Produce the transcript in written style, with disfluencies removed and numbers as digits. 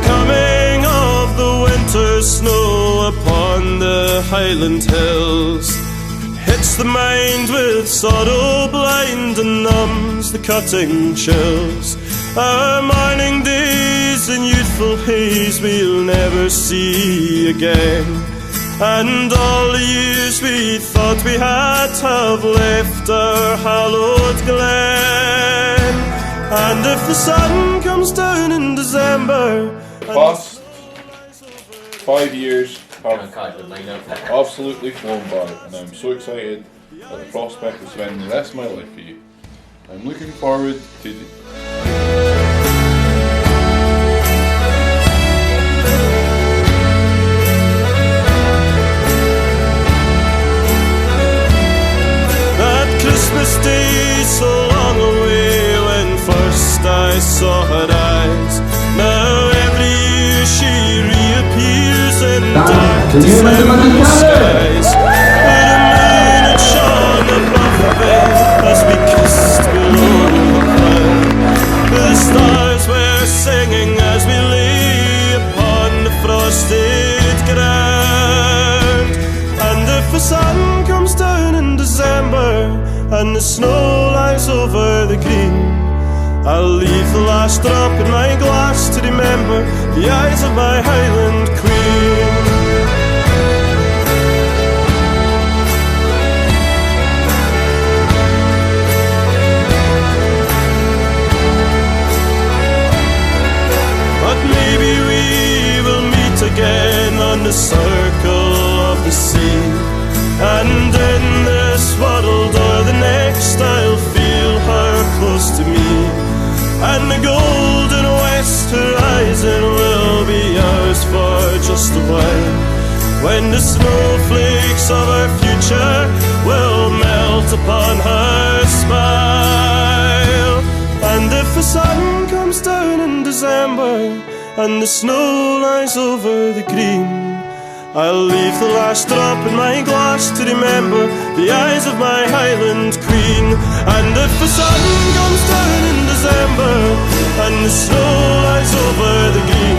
coming of the winter snow upon the Highland hills hits the mind with sorrow blind and numbs the cutting chills. Our morning days in youthful haze we'll never see again, and all the years we thought we had have left our hallowed glen. And if the sun comes down in December, past 5 years have absolutely flown by, and I'm so excited at the prospect of spending the rest of my life with you. I'm looking forward to that Christmas day so long away when first I saw her eyes. Now every year she reappears in dark December skies. But a moon had shone above it as we kissed below the cloud. The stars were singing as we lay upon the frosted ground. And if the sun comes down in December and the snow lies over the green, I'll leave the last drop in my glass to remember the eyes of my Highland Queen. But maybe we will meet again on the circle of the sea, and in this world or the next I'll feel her close to me. And the golden west horizon will be ours for just a while, when the snowflakes of our future will melt upon her smile. And if the sun comes down in December and the snow lies over the green, I'll leave the last drop in my glass to remember the eyes of my Highland Queen. And if the sun comes down in December and the snow lies over the green,